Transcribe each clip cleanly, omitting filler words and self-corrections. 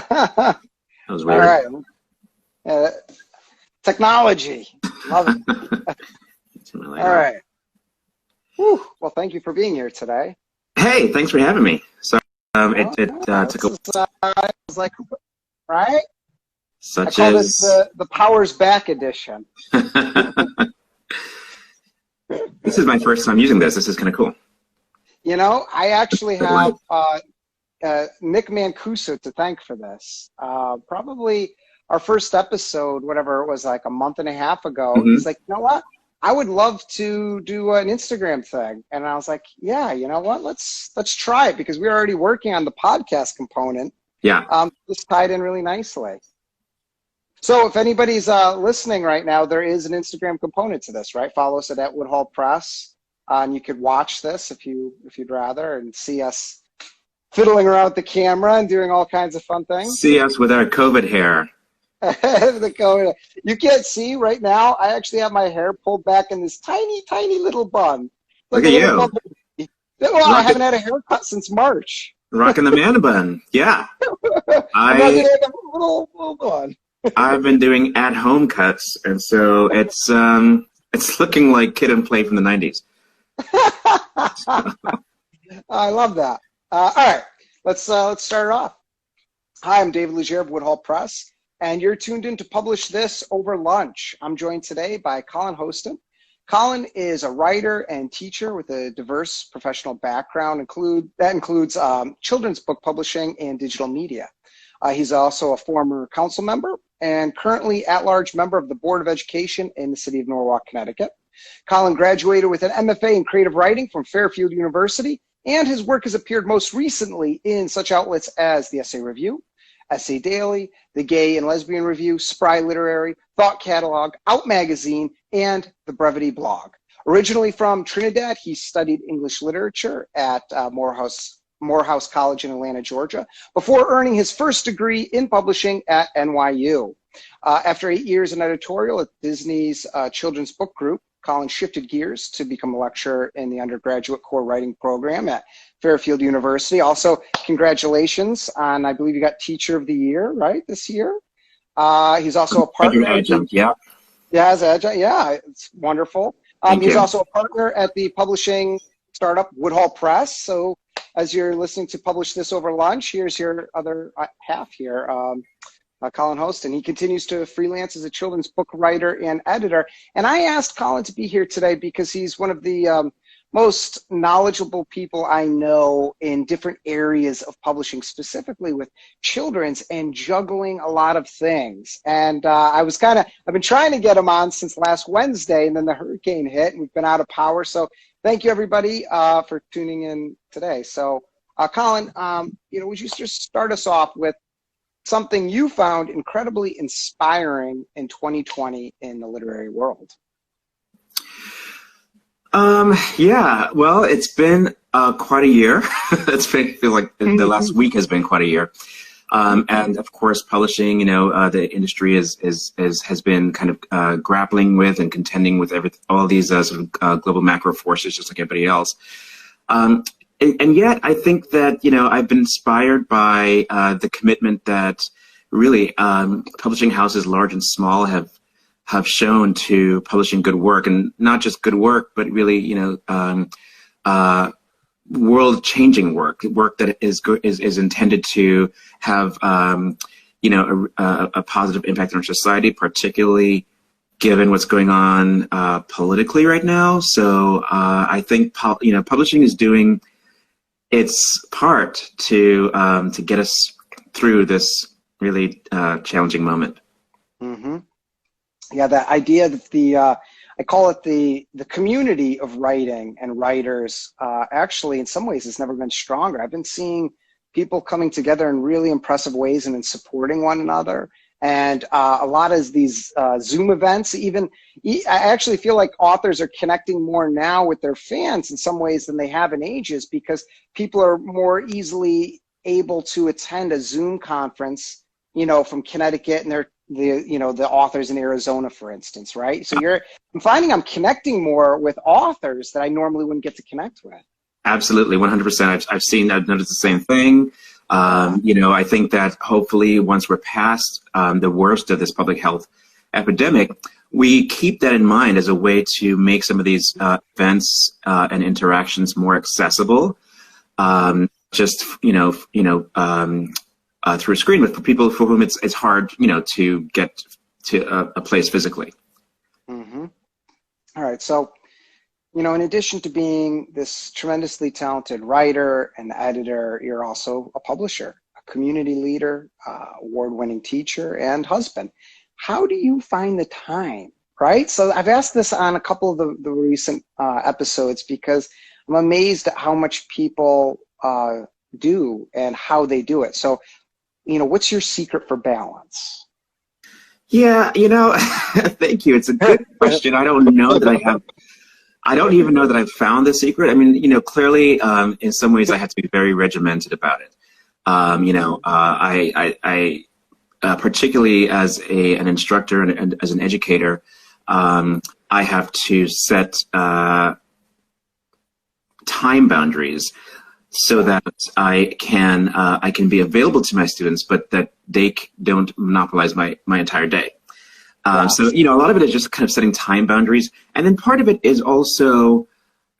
That was weird. All right. Technology. Love it. All right. Whew. Well, thank you for being here today. Hey, thanks for having me. So, it took a... I was like, right? Such I call as... this the Powers Back edition. This is my first time using this. This is kind of cool. You know, I actually have Nick Mancuso to thank for this. Probably our first episode, whatever it was, like a month and a half ago, he's like, you know what? I would love to do an Instagram thing. And I was like, yeah, you know what? Let's try it, because we're already working on the podcast component. Yeah. This tied in really nicely. So if anybody's listening right now, there is an Instagram component to this, right? Follow us at Woodhall Press. And you could watch this if you'd rather, and see us fiddling around with the camera and doing all kinds of fun things. See us with our COVID hair. You can't see right now. I actually have my hair pulled back in this tiny, tiny little bun. Look at you. Well, I haven't had a haircut since March. Rocking the man bun. Yeah. I'm little bun. I've been doing at-home cuts, and so it's looking like Kid and Play from the 90s. I love that. All right, let's start it off. Hi, I'm David Legere of Woodhall Press, and you're tuned in to Publish This Over Lunch. I'm joined today by Colin Hosten. Colin is a writer and teacher with a diverse professional background. That includes children's book publishing and digital media. He's also a former council member and currently at-large member of the Board of Education in the city of Norwalk, Connecticut. Colin graduated with an MFA in creative writing from Fairfield University, and his work has appeared most recently in such outlets as the Essay Review, Essay Daily, the Gay and Lesbian Review, Spry Literary, Thought Catalog, Out Magazine, and the Brevity Blog. Originally from Trinidad, he studied English literature at Morehouse College in Atlanta, Georgia, before earning his first degree in publishing at NYU. After 8 years in editorial at Disney's Children's Book Group, Colin shifted gears to become a lecturer in the undergraduate core writing program at Fairfield University. Also, congratulations on, I believe you got Teacher of the Year, right, this year? He's also a partner. Adjunct, yeah. Yeah, as adjunct, yeah, it's wonderful. He's also a partner at the publishing startup Woodhall Press. So as you're listening to Publish This Over Lunch, here's your other half here. Colin Hosten. He continues to freelance as a children's book writer and editor. And I asked Colin to be here today because he's one of the most knowledgeable people I know in different areas of publishing, specifically with children's, and juggling a lot of things. And I've been trying to get him on since last Wednesday, and then the hurricane hit and we've been out of power. So thank you everybody for tuning in today. So Colin, would you just start us off with something you found incredibly inspiring in 2020 in the literary world? Yeah, well, it's been quite a year. I feel like the last week has been quite a year. And of course, publishing, the industry has been kind of grappling with and contending with all these sort of global macro forces, just like everybody else. And yet, I think that, I've been inspired by the commitment that really publishing houses, large and small, have shown to publishing good work, and not just good work, but really, world-changing work that is intended to have, a positive impact on our society, particularly given what's going on politically right now. So I think, publishing is doing its part to get us through this really challenging moment. Mm-hmm. Yeah, that idea that I call it the community of writing and writers, actually in some ways has never been stronger. I've been seeing people coming together in really impressive ways and in supporting one another. And a lot of these Zoom events, I actually feel like authors are connecting more now with their fans in some ways than they have in ages, because people are more easily able to attend a Zoom conference, from Connecticut, and the authors in Arizona, for instance, right? So I'm finding I'm connecting more with authors that I normally wouldn't get to connect with. Absolutely, 100%. I've noticed the same thing. I think that hopefully once we're past the worst of this public health epidemic, we keep that in mind as a way to make some of these events and interactions more accessible. Just through a screen, but for people for whom it's hard, to get to a place physically. Mm-hmm. All right. So, in addition to being this tremendously talented writer and editor, you're also a publisher, a community leader, award-winning teacher, and husband. How do you find the time, right? So I've asked this on a couple of the recent episodes because I'm amazed at how much people do and how they do it. So, what's your secret for balance? Yeah, thank you. It's a good question. I don't know that I have. I don't even know that I've found the secret. I mean, clearly, in some ways, I have to be very regimented about it. I particularly as an instructor and as an educator, I have to set time boundaries so that I can be available to my students, but that they don't monopolize my entire day. So, a lot of it is just kind of setting time boundaries. And then part of it is also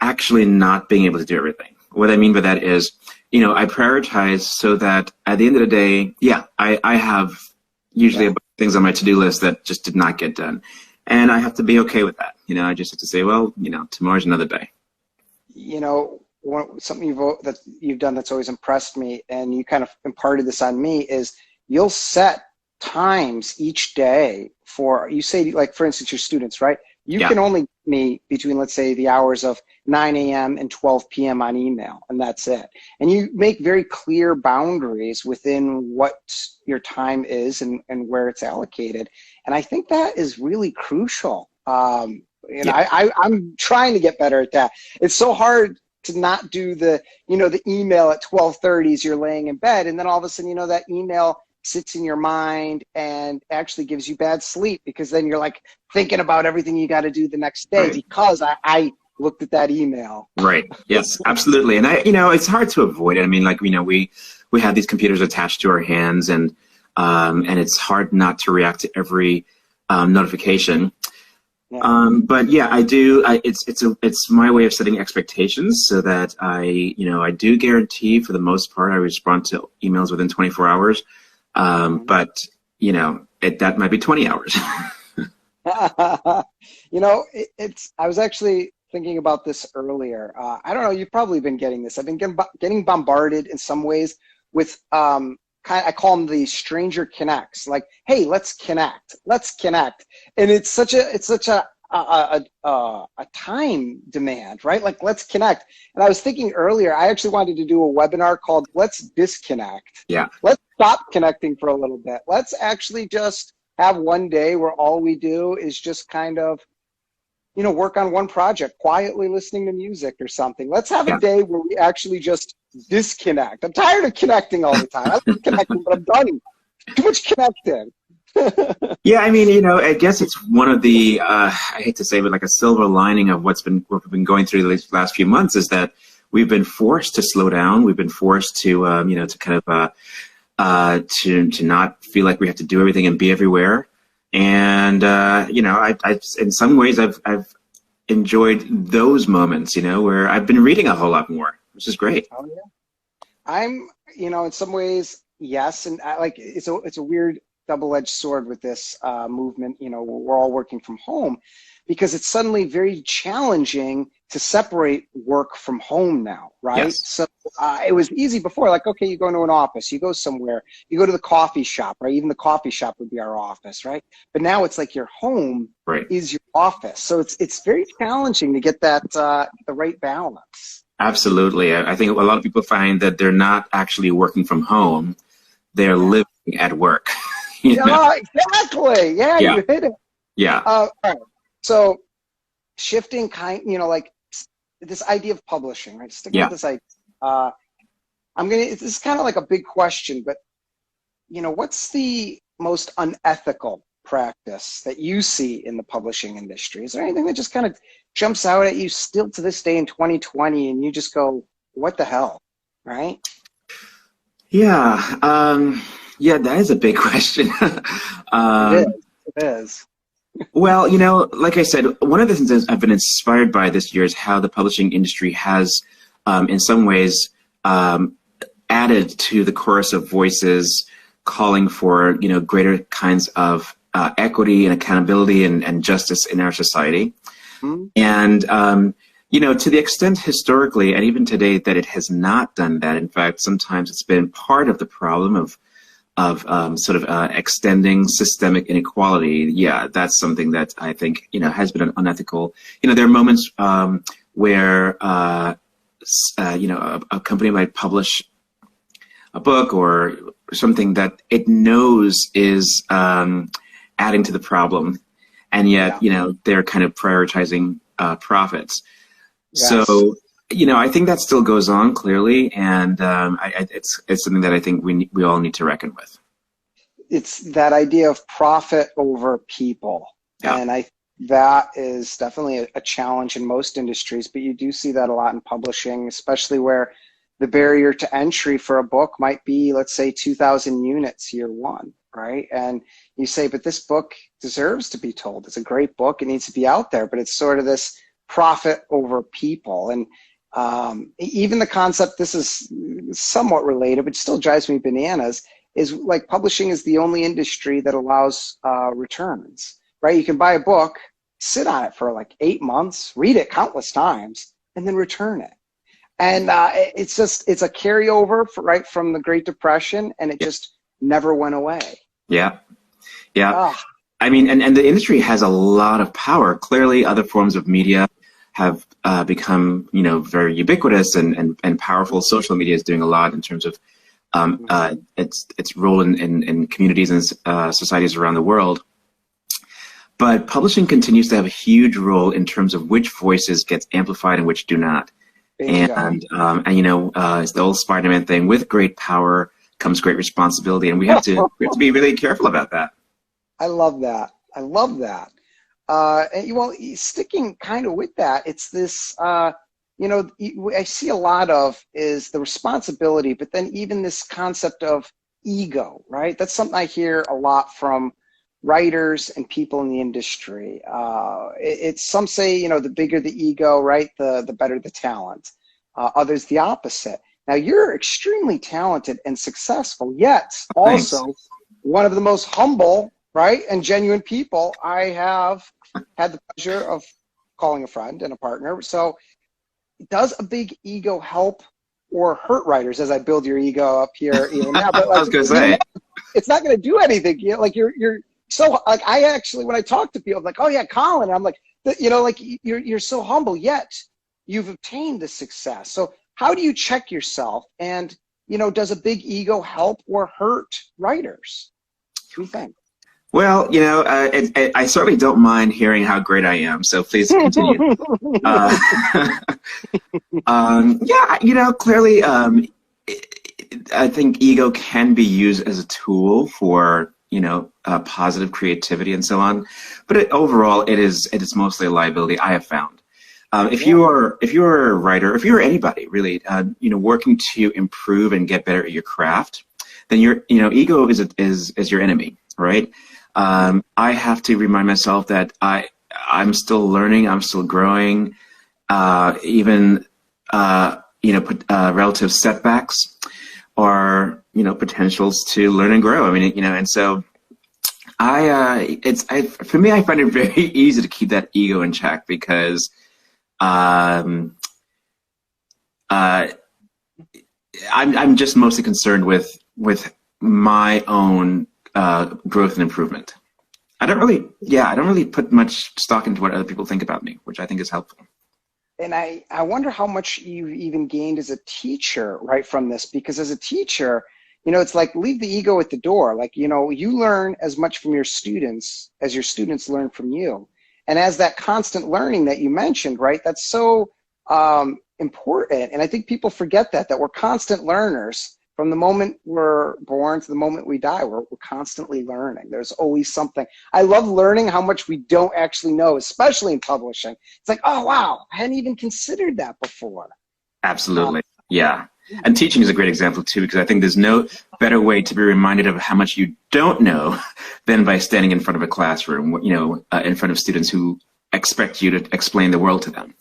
actually not being able to do everything. What I mean by that is, I prioritize so that at the end of the day, I have usually a bunch of things on my to-do list that just did not get done. And I have to be okay with that. I just have to say, well, tomorrow's another day. Something you've done that's always impressed me, and you kind of imparted this on me, is you'll set times each day for, you say, like, for instance, your students, right? You can only meet between, let's say, the hours of 9 a.m. and 12 p.m. on email, and that's it. And you make very clear boundaries within what your time is and where it's allocated. And I think that is really crucial. I'm trying to get better at that. It's so hard to not do the email at 12:30 as you're laying in bed, and then all of a sudden, that email sits in your mind and actually gives you bad sleep, because then you're like thinking about everything you got to do the next day because I looked at that email. Right. Yes, absolutely. And it's hard to avoid it. I mean, we have these computers attached to our hands, and it's hard not to react to every notification. Yeah. But yeah, I do. It's my way of setting expectations so that I do guarantee for the most part I respond to emails within 24 hours. But that might be 20 hours. I was actually thinking about this earlier. I don't know. You've probably been getting this. I've been getting bombarded in some ways with I call them the stranger connects. Like, hey, let's connect, and it's such a time demand, right? Like, let's connect. And I was thinking earlier, I actually wanted to do a webinar called "Let's Disconnect." Yeah. Let's stop connecting for a little bit. Let's actually just have one day where all we do is just kind of, work on one project, quietly listening to music or something. Let's have a day where we actually just disconnect. I'm tired of connecting all the time. I love connecting, but I'm done. Too much connecting. Yeah, I mean, I guess it's one of the, I hate to say, but like a silver lining of what we've been going through the last few months is that we've been forced to slow down. We've been forced to, to kind of, to not feel like we have to do everything and be everywhere. And, I in some ways I've enjoyed those moments, where I've been reading a whole lot more, which is great. Oh, yeah. I'm, in some ways, yes. And it's a weird double-edged sword with this movement. We're all working from home, because it's suddenly very challenging to separate work from home now, right? Yes. So it was easy before, like, okay, you go into an office, you go somewhere, you go to the coffee shop, right? Even the coffee shop would be our office, right? But now it's like your home is your office. So it's very challenging to get that the right balance. Absolutely. I think a lot of people find that they're not actually working from home. They're living at work. Yeah, exactly. Yeah, you hit it. Yeah. All right. So shifting this idea of publishing, right? Sticking with this idea. This is kind of like a big question, but what's the most unethical practice that you see in the publishing industry? Is there anything that just kind of jumps out at you still to this day in 2020 and you just go, what the hell, right? Yeah, yeah, that is a big question. It is. um, It is. well, like I said, one of the things that I've been inspired by this year is how the publishing industry has, in some ways, um, added to the chorus of voices calling for, greater kinds of equity and accountability and justice in our society. Hmm? And, to the extent historically and even today that it has not done that, in fact, sometimes it's been part of the problem of sort of extending systemic inequality. Yeah, that's something that I think, has been unethical. There are moments where, a company might publish a book or something that it knows is adding to the problem, and yet, Yeah. they're kind of prioritizing profits. Yes. So, I think that still goes on clearly, and it's something that I think we all need to reckon with. It's that idea of profit over people. Yeah, And that is definitely a challenge in most industries, but you do see that a lot in publishing, especially where the barrier to entry for a book might be, let's say, 2,000 units year one, right? And you say, but this book deserves to be told. It's a great book. It needs to be out there, but it's sort of this profit over people. And even the concept, this is somewhat related, but still drives me bananas, is like publishing is the only industry that allows returns, right? You can buy a book, sit on it for like 8 months, read it countless times, and then return it. And it's a carryover right from the Great Depression, and it yeah, just never went away. yeah, yeah. Ah, I mean, and the industry has a lot of power. Clearly, other forms of media have become, very ubiquitous and powerful. Social media is doing a lot in terms of its role in communities and societies around the world. But publishing continues to have a huge role in terms of which voices gets amplified and which do not. bingo. It's the old Spider-Man thing: with great power comes great responsibility, and we have to be really careful about that. I love that. I love that. Well, sticking kind of with that, it's this, I see a lot of is the responsibility, but then even this concept of ego, right? That's something I hear a lot from writers and people in the industry. It's some say, the bigger the ego, right? The better the talent. Others the opposite. Now you're extremely talented and successful, yet Thanks. also one of the most humble, right, and genuine people I have had the pleasure of calling a friend and a partner. So does a big ego help or hurt writers as I build your ego up here even now? But I like, was going to say, it's not going to do anything. Like you're so like, I actually, when I talk to people, I'm like, oh yeah, Colin, I'm like, like you're so humble, yet you've obtained the success. So how do you check yourself? And, does a big ego help or hurt writers? What do you think? well, I certainly don't mind hearing how great I am. So please continue. Uh, yeah, clearly, I think ego can be used as a tool for, positive creativity and so on. But overall, it is mostly a liability, I have found. If Yeah. you're a writer, if you're anybody really, working to improve and get better at your craft, then your ego is your enemy, right? I have to remind myself that I'm still learning, I'm still growing, even relative setbacks are potentials to learn and grow. I mean, and so for me, I find it very easy to keep that ego in check because um, I'm just mostly concerned with my own growth and improvement. I don't really put much stock into what other people think about me, which I think is helpful. And I wonder how much you've even gained as a teacher, right, from this, because as a teacher, it's like leave the ego at the door. Like, you learn as much from your students as your students learn from you. And as that constant learning that you mentioned, right, that's so important. And I think people forget that we're constant learners. From the moment we're born to the moment we die, we're constantly learning. There's always something. I love learning how much we don't actually know, especially in publishing. It's like, oh, wow, I hadn't even considered that before. Absolutely. Yeah. And teaching is a great example too, because I think there's no better way to be reminded of how much you don't know than by standing in front of a classroom, in front of students who expect you to explain the world to them.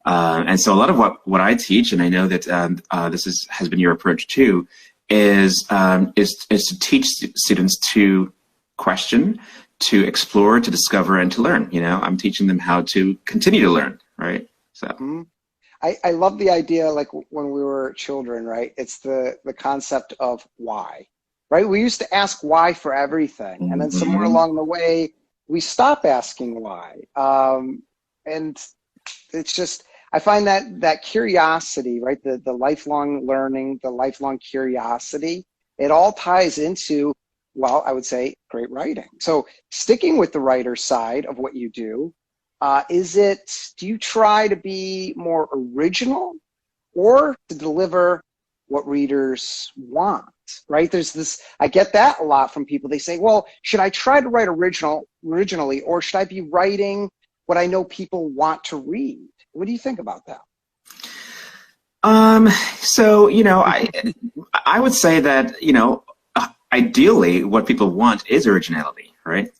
And so a lot of what I teach, and I know that has been your approach too, is to teach students to question, to explore, to discover, and to learn. I'm teaching them how to continue to learn, right? So. I love the idea, like when we were children, right? It's the concept of why, right? We used to ask why for everything. And then somewhere along the way, we stop asking why. And it's just, I find that curiosity, right? The lifelong learning, the lifelong curiosity, it all ties into, well, I would say great writing. So sticking with the writer side of what you do, do you try to be more original or to deliver what readers want, right? There's this, I get that a lot from people. They say, well, should I try to write originally, or should I be writing what I know people want to read? What do you think about that? So, I would say that, ideally what people want is originality, right?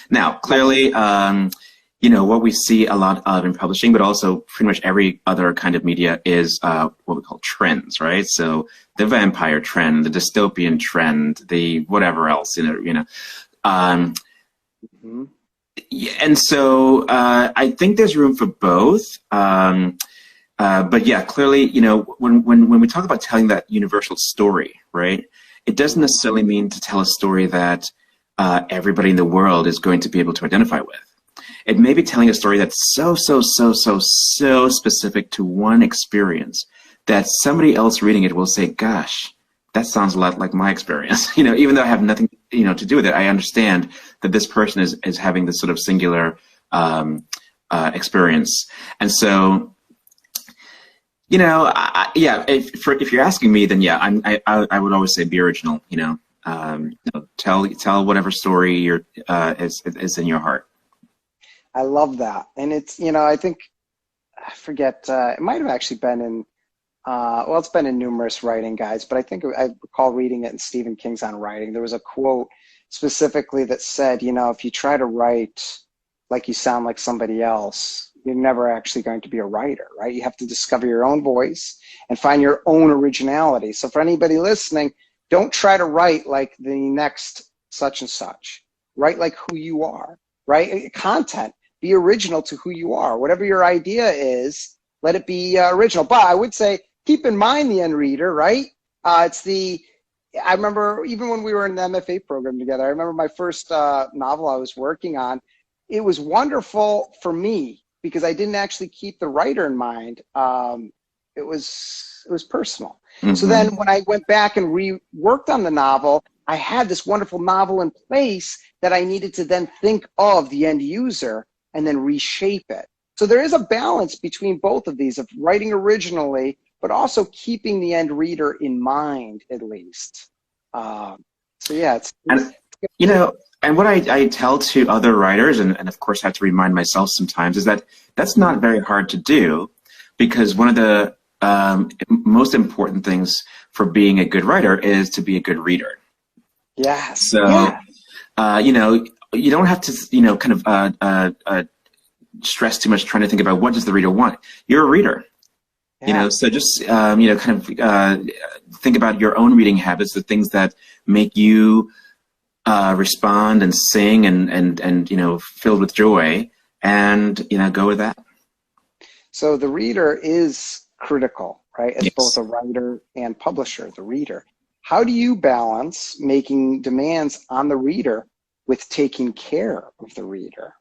Now, clearly, what we see a lot of in publishing, but also pretty much every other kind of media is what we call trends, right? So the vampire trend, the dystopian trend, the whatever else, And so I think there's room for both. But yeah, clearly, when we talk about telling that universal story, right, it doesn't necessarily mean to tell a story that everybody in the world is going to be able to identify with. It may be telling a story that's so specific to one experience that somebody else reading it will say, gosh, that sounds a lot like my experience. Even though I have nothing, to do with it, I understand that this person is having this sort of singular experience. And so, if you're asking me, then yeah, I would always say be original. Tell whatever story is in your heart. I love that. And it's, I think, I forget, it might have actually been in, it's been in numerous writing guides, but I think I recall reading it in Stephen King's On Writing. There was a quote specifically that said, if you try to write like you sound like somebody else, you're never actually going to be a writer, right? You have to discover your own voice and find your own originality. So for anybody listening, don't try to write like the next such and such. Write like who you are, right? Content. Be original to who you are. Whatever your idea is, let it be original. But I would say, keep in mind the end reader, right? I remember even when we were in the MFA program together, I remember my first novel I was working on. It was wonderful for me because I didn't actually keep the writer in mind. It was personal. So then when I went back and reworked on the novel, I had this wonderful novel in place that I needed to then think of the end user and then reshape it. So there is a balance between both of these, of writing originally, but also keeping the end reader in mind, at least. So yeah, and what I tell to other writers, and of course I have to remind myself sometimes, is that that's not very hard to do, because one of the most important things for being a good writer is to be a good reader. Yes. So, you don't have to, kind of stress too much trying to think about what does the reader want. You're a reader, so just, kind of think about your own reading habits, the things that make you respond and sing and filled with joy, and, go with that. So the reader is critical, right? As Yes. both a writer and publisher, the reader. How do you balance making demands on the reader with taking care of the reader?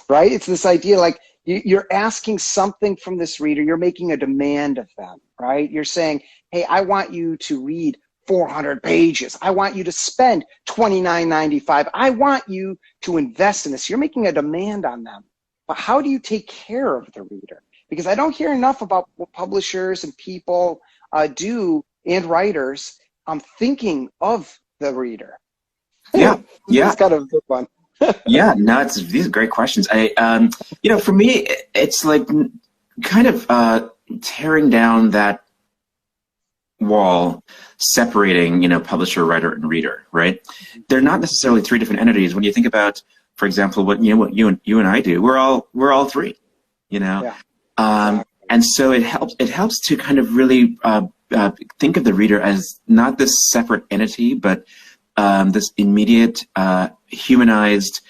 Right? It's this idea like you're asking something from this reader. You're making a demand of them, right? You're saying, hey, I want you to read 400 pages. I want you to spend $29.95. I want you to invest in this. You're making a demand on them. But how do you take care of the reader? Because I don't hear enough about what publishers and people do, and writers, thinking of the reader. Yeah. It's kind of a good one. Yeah, no, these are great questions. For me, it's like kind of tearing down that wall separating, publisher, writer, and reader, right? They're not necessarily three different entities. When you think about, for example, what you and I do, we're all three, Yeah. And so it helps to kind of really think of the reader as not this separate entity, but this immediate humanized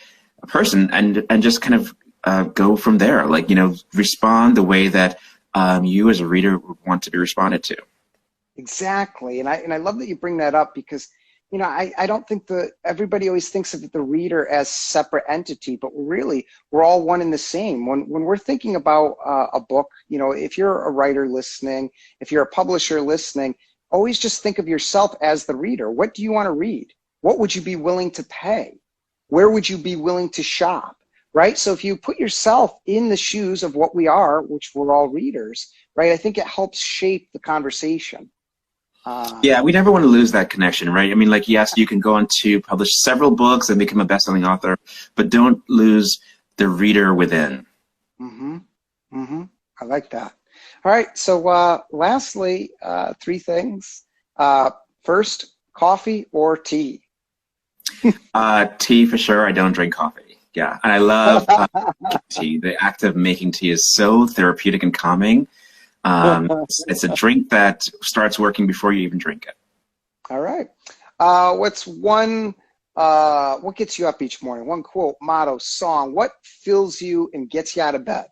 person, and just kind of go from there, like, respond the way that you as a reader would want to be responded to. Exactly. And I love that you bring that up, because I don't think everybody always thinks of the reader as separate entity, but we're all one and the same. When we're thinking about a book, if you're a writer listening, if you're a publisher listening, always just think of yourself as the reader. What do you want to read? What would you be willing to pay? Where would you be willing to shop? Right? So if you put yourself in the shoes of what we are, which we're all readers, right, I think it helps shape the conversation. Yeah, we never want to lose that connection, right? I mean, like, yes, you can go on to publish several books and become a best-selling author, but don't lose the reader within. I like that. All right, so lastly, three things. First, coffee or tea? Tea for sure. I don't drink coffee. Yeah, and I love tea. The act of making tea is so therapeutic and calming. It's a drink that starts working before you even drink it. All right. What gets you up each morning? One quote, motto, song. What fills you and gets you out of bed?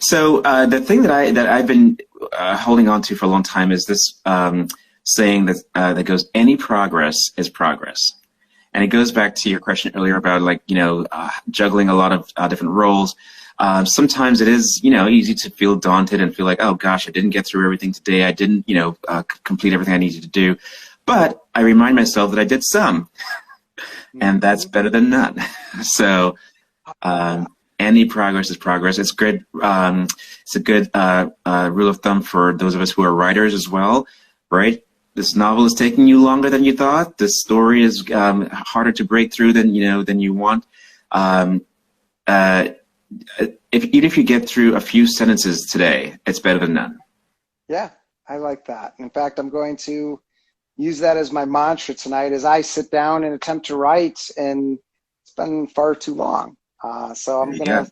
So the thing that I've been holding on to for a long time is this saying that goes, any progress is progress. And it goes back to your question earlier about, like, juggling a lot of different roles. Sometimes it is, easy to feel daunted and feel like, oh gosh, I didn't get through everything today. I didn't, complete everything I needed to do. But I remind myself that I did some, and that's better than none. So any progress is progress. It's good. It's a good rule of thumb for those of us who are writers as well, right? This novel is taking you longer than you thought. This story is harder to break through than you want. Even if you get through a few sentences today, it's better than none. Yeah, I like that. In fact, I'm going to use that as my mantra tonight as I sit down and attempt to write, and it's been far too long. So I'm gonna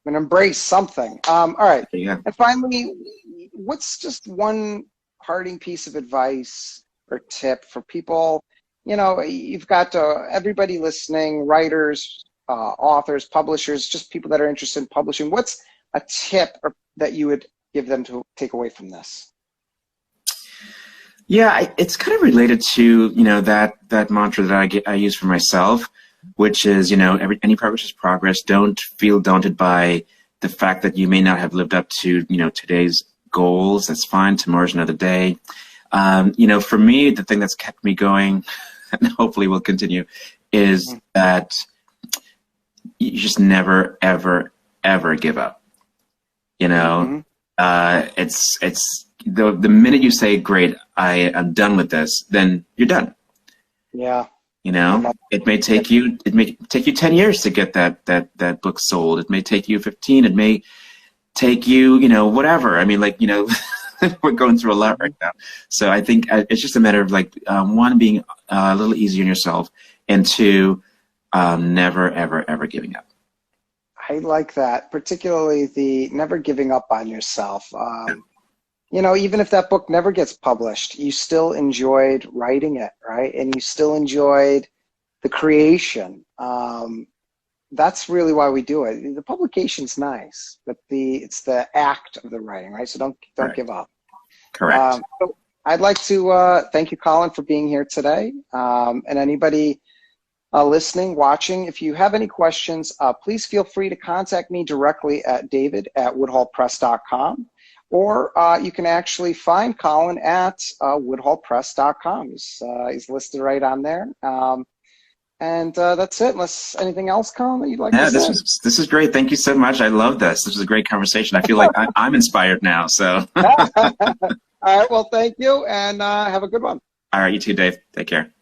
embrace something. All right. And finally, what's just one parting piece of advice or tip for people? You've got everybody listening, writers, authors, publishers, just people that are interested in publishing. What's a tip that you would give them to take away from this? Yeah, it's kind of related to that mantra that I use for myself, which is any progress is progress. Don't feel daunted by the fact that you may not have lived up to today's goals. That's fine. Tomorrow's another day. For me, the thing that's kept me going, and hopefully will continue, is that you just never, ever, ever give up. It's the minute you say, great, I am done with this, then you're done. Yeah. It may take you 10 years to get that book sold. It may take you 15. It may take you, whatever. I mean, we're going through a lot right now. So I think it's just a matter of, one, being a little easier on yourself, and two, never, ever, ever giving up. I like that, particularly the never giving up on yourself. Even if that book never gets published, you still enjoyed writing it, right? And you still enjoyed the creation. That's really why we do it. The publication's nice, but it's the act of the writing, right? So don't give up. Correct. So I'd like to thank you, Colin, for being here today. And anybody listening, watching, if you have any questions, please feel free to contact me directly at david@woodhallpress.com. Or you can actually find Colin at woodhallpress.com. He's listed right on there. And that's it. Unless anything else, Colin, that you'd like to say? This is great. Thank you so much. I love this. This was a great conversation. I feel like I'm inspired now. So. All right. Well, thank you, and have a good one. All right. You too, Dave. Take care.